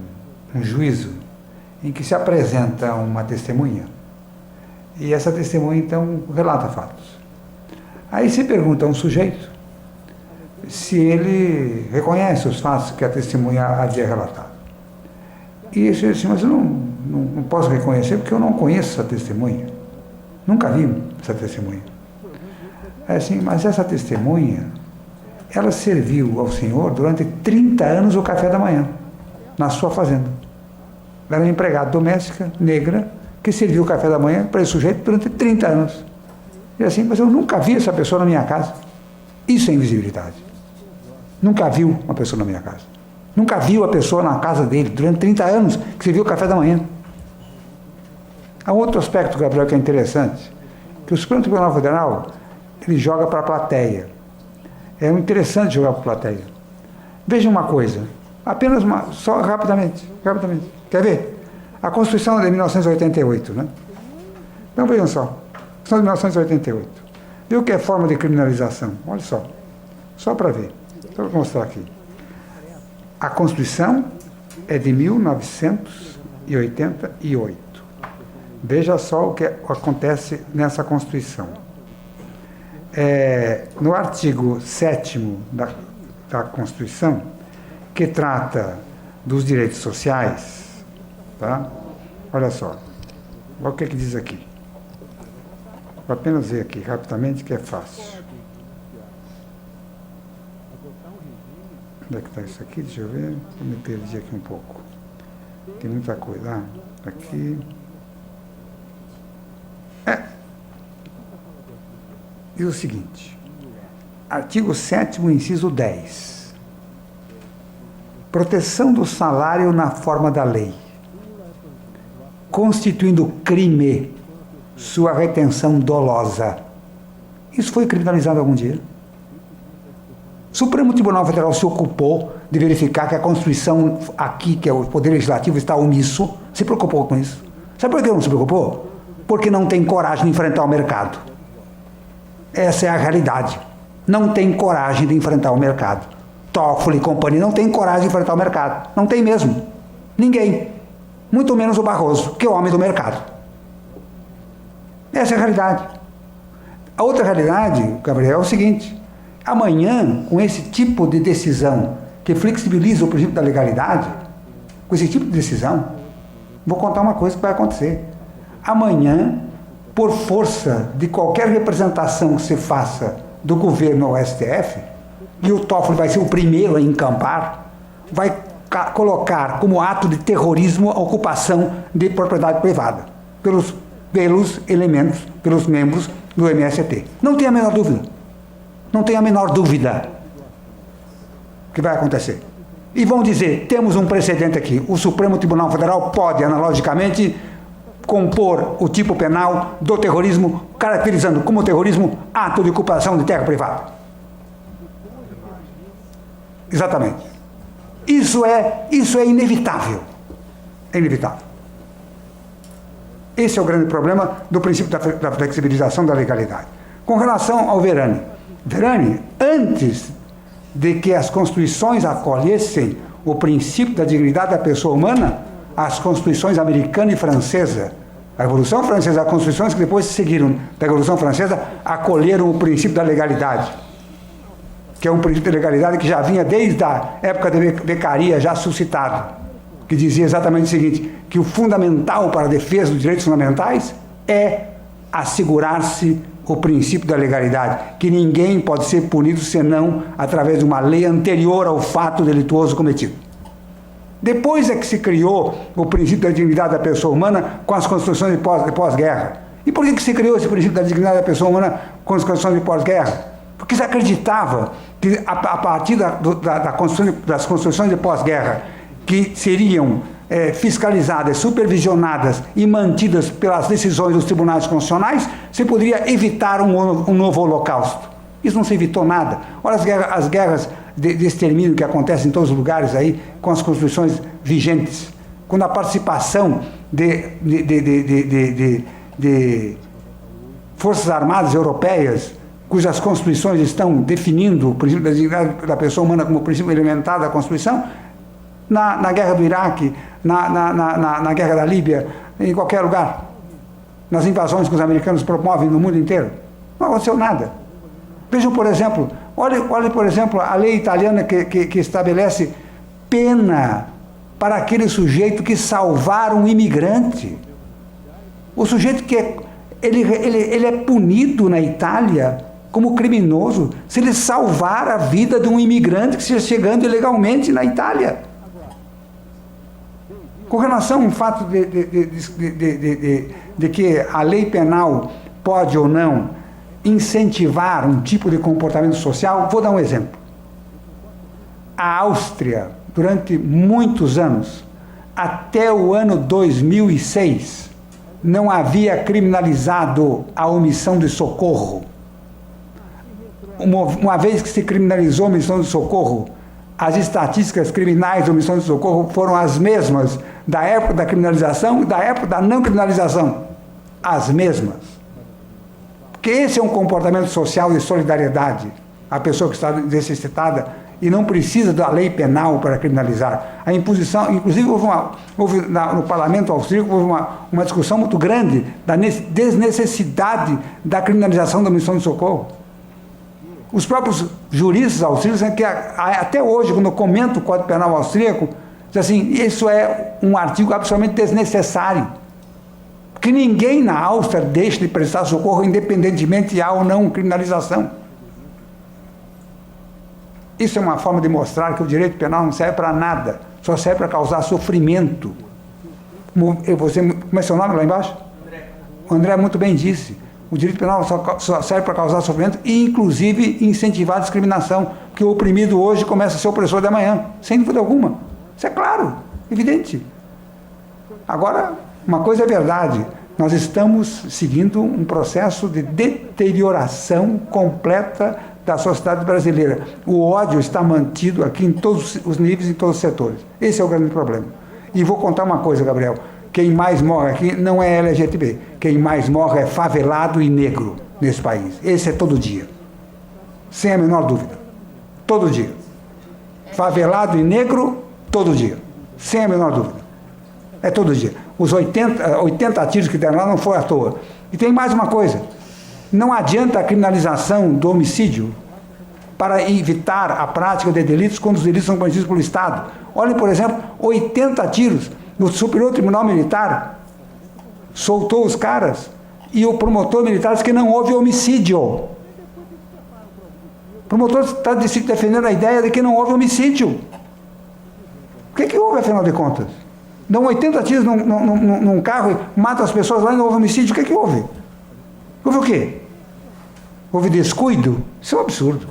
juízo em que se apresenta uma testemunha e essa testemunha, então, relata fatos. Aí se pergunta a um sujeito se ele reconhece os fatos que a testemunha havia relatado. E ele disse, mas eu não posso reconhecer porque eu não conheço essa testemunha. Nunca vi essa testemunha. Assim, mas essa testemunha, ela serviu ao senhor durante 30 anos o café da manhã, na sua fazenda. Ela era uma empregada doméstica, negra, que serviu o café da manhã para esse sujeito durante 30 anos. E assim, mas eu nunca vi essa pessoa na minha casa. Isso é invisibilidade. Nunca viu uma pessoa na minha casa. Nunca viu a pessoa na casa dele durante 30 anos que serviu o café da manhã. Há outro aspecto, Gabriel, que é interessante, que o Supremo Tribunal Federal, ele joga para a plateia. É interessante jogar para a plateia. Veja uma coisa, apenas só rapidamente. Quer ver? A Constituição de 1988, né? Então vejam só, Constituição de 1988. Viu o que é forma de criminalização? Olha só para ver. Só para mostrar aqui. A Constituição é de 1988. Veja só o que acontece nessa Constituição. No artigo 7º da Constituição, que trata dos direitos sociais, tá? Olha só, olha o que diz aqui. Vou apenas ver aqui rapidamente, que é fácil. Onde é que está isso aqui? Deixa eu ver. Eu me perdi aqui um pouco. Tem muita coisa. Aqui. Diz o seguinte. Artigo 7º, inciso 10. proteção do salário na forma da lei, constituindo crime sua retenção dolosa. Isso foi criminalizado algum dia? O Supremo Tribunal Federal se ocupou de verificar que a Constituição aqui, que é o Poder Legislativo, está omisso, se preocupou com isso. Sabe por que não se preocupou? Porque não tem coragem de enfrentar o mercado. Essa é a realidade. Não tem coragem de enfrentar o mercado. Toffoli e companhia não tem coragem de enfrentar o mercado. Não tem mesmo. Ninguém. Muito menos o Barroso, que é o homem do mercado. Essa é a realidade. A outra realidade, Gabriel, é o seguinte: amanhã, com esse tipo de decisão que flexibiliza o princípio da legalidade, com esse tipo de decisão, vou contar uma coisa que vai acontecer. Amanhã, por força de qualquer representação que se faça do governo ao STF, e o Toffoli vai ser o primeiro a encampar, vai colocar como ato de terrorismo a ocupação de propriedade privada, pelos elementos, pelos membros do MST. Não tem a menor dúvida. Não tem a menor dúvida que vai acontecer. E vão dizer, temos um precedente aqui, o Supremo Tribunal Federal pode, analogicamente, compor o tipo penal do terrorismo, caracterizando como terrorismo ato de ocupação de terra privada. Exatamente. Isso é inevitável. É inevitável. Esse é o grande problema do princípio da flexibilização da legalidade. Com relação ao Verani, antes de que as constituições acolhessem o princípio da dignidade da pessoa humana, as constituições americana e francesa, a Revolução Francesa, as constituições que depois se seguiram da Revolução Francesa, acolheram o princípio da legalidade, que é um princípio de legalidade que já vinha desde a época da Beccaria, já suscitado, que dizia exatamente o seguinte, que o fundamental para a defesa dos direitos fundamentais é assegurar-se o princípio da legalidade, que ninguém pode ser punido senão através de uma lei anterior ao fato delituoso cometido. Depois é que se criou o princípio da dignidade da pessoa humana com as constituições de pós-guerra. E por que se criou esse princípio da dignidade da pessoa humana com as constituições de pós-guerra? Porque se acreditava que a partir das constituições de pós-guerra, que seriam fiscalizadas, supervisionadas e mantidas pelas decisões dos tribunais constitucionais, se poderia evitar um novo holocausto. Isso não se evitou nada. Olha as guerras de extermínio que acontecem em todos os lugares aí, com as constituições vigentes. Quando a participação de forças armadas europeias, cujas constituições estão definindo o princípio da dignidade da pessoa humana como princípio elementar da Constituição, na guerra do Iraque, na guerra da Líbia, em qualquer lugar, nas invasões que os americanos promovem no mundo inteiro, não aconteceu nada. Vejam, por exemplo, olhe por exemplo, a lei italiana que estabelece pena para aquele sujeito que salvar um imigrante. O sujeito ele é punido na Itália como criminoso se ele salvar a vida de um imigrante que esteja chegando ilegalmente na Itália. Com relação ao fato de que a lei penal pode ou não incentivar um tipo de comportamento social, vou dar um exemplo. A Áustria, durante muitos anos, até o ano 2006, não havia criminalizado a omissão de socorro. Uma vez que se criminalizou a omissão de socorro, as estatísticas criminais de omissão de socorro foram as mesmas da época da criminalização e da época da não criminalização. As mesmas. Porque esse é um comportamento social de solidariedade. A pessoa que está necessitada e não precisa da lei penal para criminalizar. A imposição, inclusive no parlamento austríaco, houve uma discussão muito grande da desnecessidade da criminalização da omissão de socorro. Os próprios juristas austríacos, que até hoje, quando eu comento o Código Penal austríaco, diz assim, isso é um artigo absolutamente desnecessário. Porque ninguém na Áustria deixa de prestar socorro, independentemente de há ou não criminalização. Isso é uma forma de mostrar que o direito penal não serve para nada, só serve para causar sofrimento. Você, como é seu nome lá embaixo? André. O André muito bem disse. O direito penal só serve para causar sofrimento e, inclusive, incentivar a discriminação, porque o oprimido hoje começa a ser opressor de amanhã, sem dúvida alguma. Isso é claro, evidente. Agora, uma coisa é verdade, nós estamos seguindo um processo de deterioração completa da sociedade brasileira. O ódio está mantido aqui em todos os níveis, em todos os setores. Esse é o grande problema. E vou contar uma coisa, Gabriel. Quem mais morre aqui não é LGTB. Quem mais morre é favelado e negro nesse país. Esse é todo dia. Sem a menor dúvida. Todo dia. Favelado e negro, todo dia. Sem a menor dúvida. É todo dia. Os 80 tiros que deram lá não foi à toa. E tem mais uma coisa. Não adianta a criminalização do homicídio para evitar a prática de delitos quando os delitos são cometidos pelo Estado. Olhem, por exemplo, 80 tiros. O Superior Tribunal Militar soltou os caras e o promotor militar disse que não houve homicídio. O promotor está defendendo a ideia de que não houve homicídio. O que houve, afinal de contas? Dão 80 tiros num carro e matam as pessoas lá e não houve homicídio. O que houve? Houve o quê? Houve descuido? Isso é um absurdo.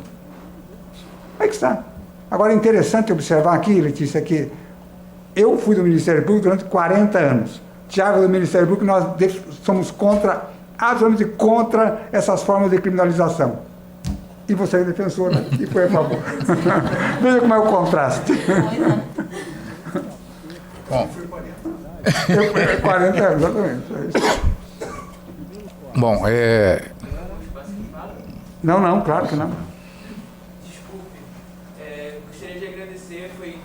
Aí que está. Agora é interessante observar aqui, Letícia, que eu fui do Ministério Público durante 40 anos. Tiago do Ministério Público, nós somos absolutamente contra essas formas de criminalização. E você é defensor, né? E foi a favor. Veja como é o contraste. Bom. Eu fui 40 anos, exatamente. Bom, Não, claro que não. Desculpe, gostaria de agradecer, foi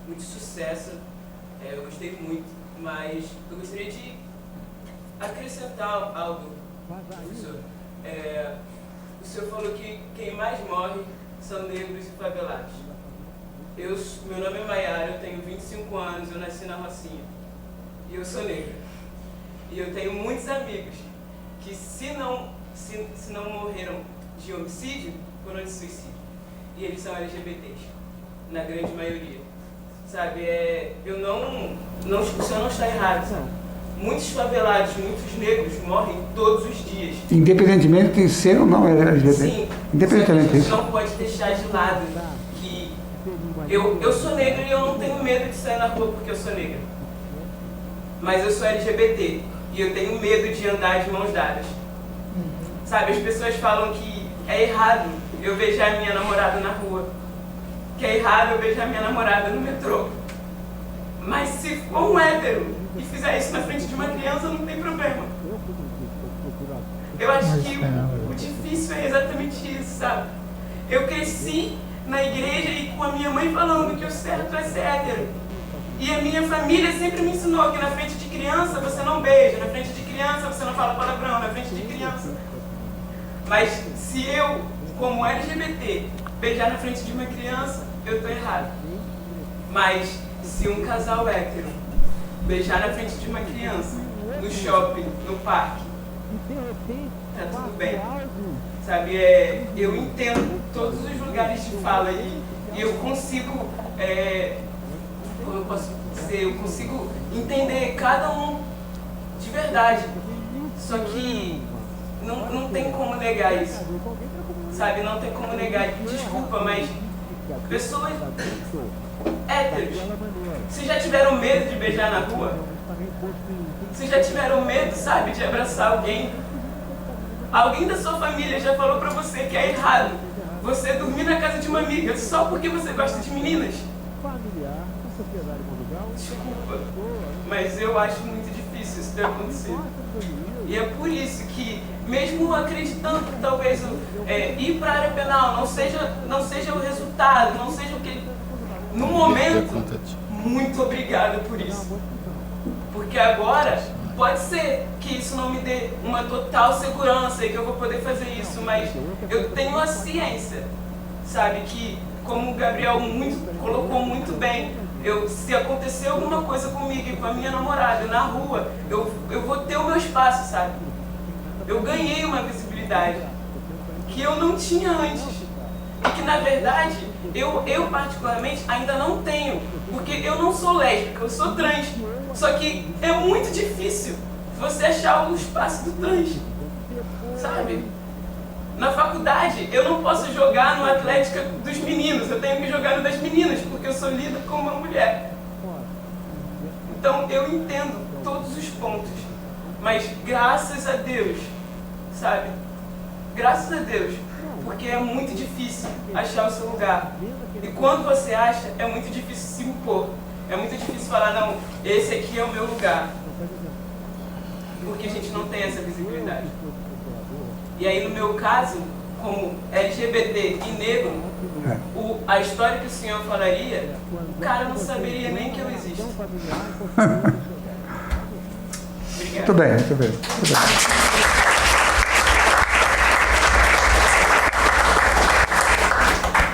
muito sucesso, eu gostei muito, mas eu gostaria de acrescentar algo, professor. O senhor falou que quem mais morre são negros e favelados. Meu nome é Maiara, eu tenho 25 anos, eu nasci na Rocinha, e eu sou negra. E eu tenho muitos amigos que se não morreram de homicídio, foram de suicídio. E eles são LGBTs, na grande maioria. Sabe, o senhor não está errado, sabe? Muitos favelados, muitos negros morrem todos os dias. Independentemente de ser ou não LGBT. Sim, independentemente disso. Não pode deixar de lado que eu sou negra e eu não tenho medo de sair na rua porque eu sou negra. Mas eu sou LGBT e eu tenho medo de andar de mãos dadas. Sabe, as pessoas falam que é errado eu beijar minha namorada na rua, que é errado eu beijar minha namorada no metrô. Mas se for um hétero e fizer isso na frente de uma criança, não tem problema. Eu acho que o difícil é exatamente isso, sabe? Eu cresci na igreja e com a minha mãe falando que o certo é ser hétero. E a minha família sempre me ensinou que na frente de criança você não beija, na frente de criança você não fala palavrão, na frente de criança. Mas se eu, como LGBT, beijar na frente de uma criança, eu tô errado. Mas se um casal hétero beijar na frente de uma criança, no shopping, no parque, tá tudo bem. Sabe, eu entendo todos os lugares de fala e eu consigo, como eu posso dizer, eu consigo entender cada um de verdade. Só que não tem como negar isso. Sabe, não tem como negar. Desculpa, mas pessoas héteros, vocês já tiveram medo de beijar na rua? Vocês já tiveram medo, sabe, de abraçar alguém? Alguém da sua família já falou pra você que é errado você dormir na casa de uma amiga só porque você gosta de meninas? Desculpa, mas eu acho muito difícil isso ter acontecido. E é por isso que, mesmo acreditando que talvez ir para a área penal não seja o resultado, não seja o que... No momento, muito obrigada por isso. Porque agora, pode ser que isso não me dê uma total segurança e que eu vou poder fazer isso, mas eu tenho a ciência, sabe, que, como o Gabriel colocou muito bem, se acontecer alguma coisa comigo e com a minha namorada na rua, eu vou ter o meu espaço, sabe? Eu ganhei uma visibilidade que eu não tinha antes. E que, na verdade, eu particularmente ainda não tenho. Porque eu não sou lésbica, eu sou trans. Só que é muito difícil você achar o espaço do Tange, sabe? Na faculdade, eu não posso jogar no Atlética dos meninos, eu tenho que jogar no das meninas, porque eu sou lida como uma mulher. Então, eu entendo todos os pontos, mas graças a Deus, sabe? Graças a Deus, porque é muito difícil achar o seu lugar. E quando você acha, é muito difícil se impor. É muito difícil falar, não, esse aqui é o meu lugar. Porque a gente não tem essa visibilidade. E aí, no meu caso, como LGBT e negro, a história que o senhor falaria, o cara não saberia nem que eu existo. Obrigado. Muito bem, muito bem. Muito bem.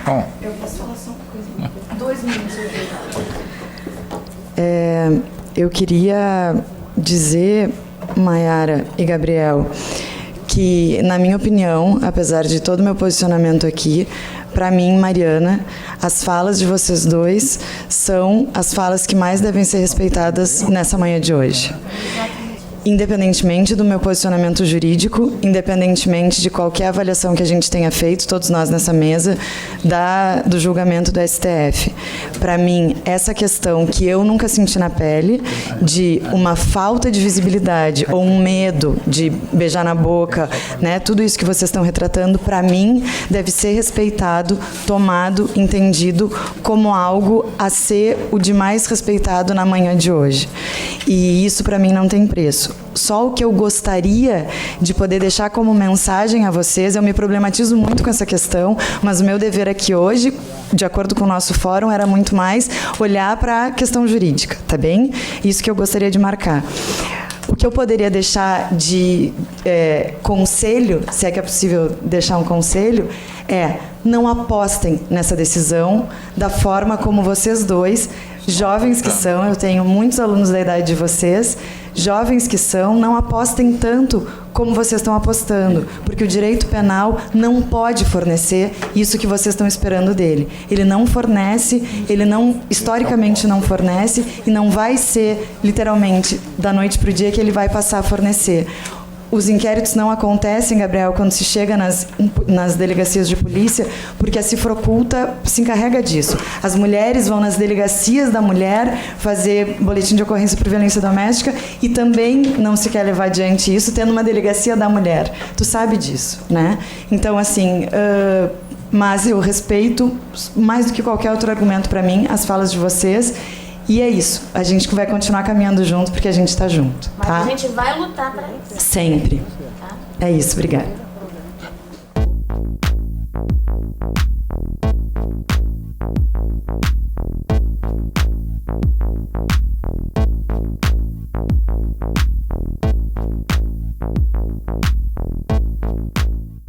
Bom. Eu posso falar só uma coisa? 2 minutos. Eu queria dizer, Maiara e Gabriel, que, na minha opinião, apesar de todo o meu posicionamento aqui, para mim, Mariana, as falas de vocês dois são as falas que mais devem ser respeitadas nessa manhã de hoje. Independentemente do meu posicionamento jurídico, independentemente de qualquer avaliação que a gente tenha feito, todos nós nessa mesa, do julgamento do STF. Para mim, essa questão que eu nunca senti na pele, de uma falta de visibilidade ou um medo de beijar na boca, né, tudo isso que vocês estão retratando, para mim, deve ser respeitado, tomado, entendido como algo a ser o de mais respeitado na manhã de hoje. E isso, para mim, não tem preço. Só o que eu gostaria de poder deixar como mensagem a vocês, eu me problematizo muito com essa questão, mas o meu dever aqui hoje, de acordo com o nosso fórum, era muito mais olhar para a questão jurídica, tá bem? Isso que eu gostaria de marcar. O que eu poderia deixar de conselho, se é que é possível deixar um conselho, não apostem nessa decisão da forma como vocês dois, jovens que são, eu tenho muitos alunos da idade de vocês, jovens que são, não apostem tanto como vocês estão apostando, porque o direito penal não pode fornecer isso que vocês estão esperando dele. Ele não fornece, ele não, historicamente não fornece, e não vai ser, literalmente, da noite para o dia que ele vai passar a fornecer. Os inquéritos não acontecem, Gabriel, quando se chega nas delegacias de polícia, porque a Cifroculta se encarrega disso. As mulheres vão nas delegacias da mulher fazer boletim de ocorrência por violência doméstica e também não se quer levar adiante isso tendo uma delegacia da mulher. Tu sabe disso, né? Então, assim, mas eu respeito, mais do que qualquer outro argumento para mim, as falas de vocês. E é isso. A gente vai continuar caminhando junto porque a gente está junto. Tá? Mas a gente vai lutar para isso. Sempre. Tá? É isso. Obrigada.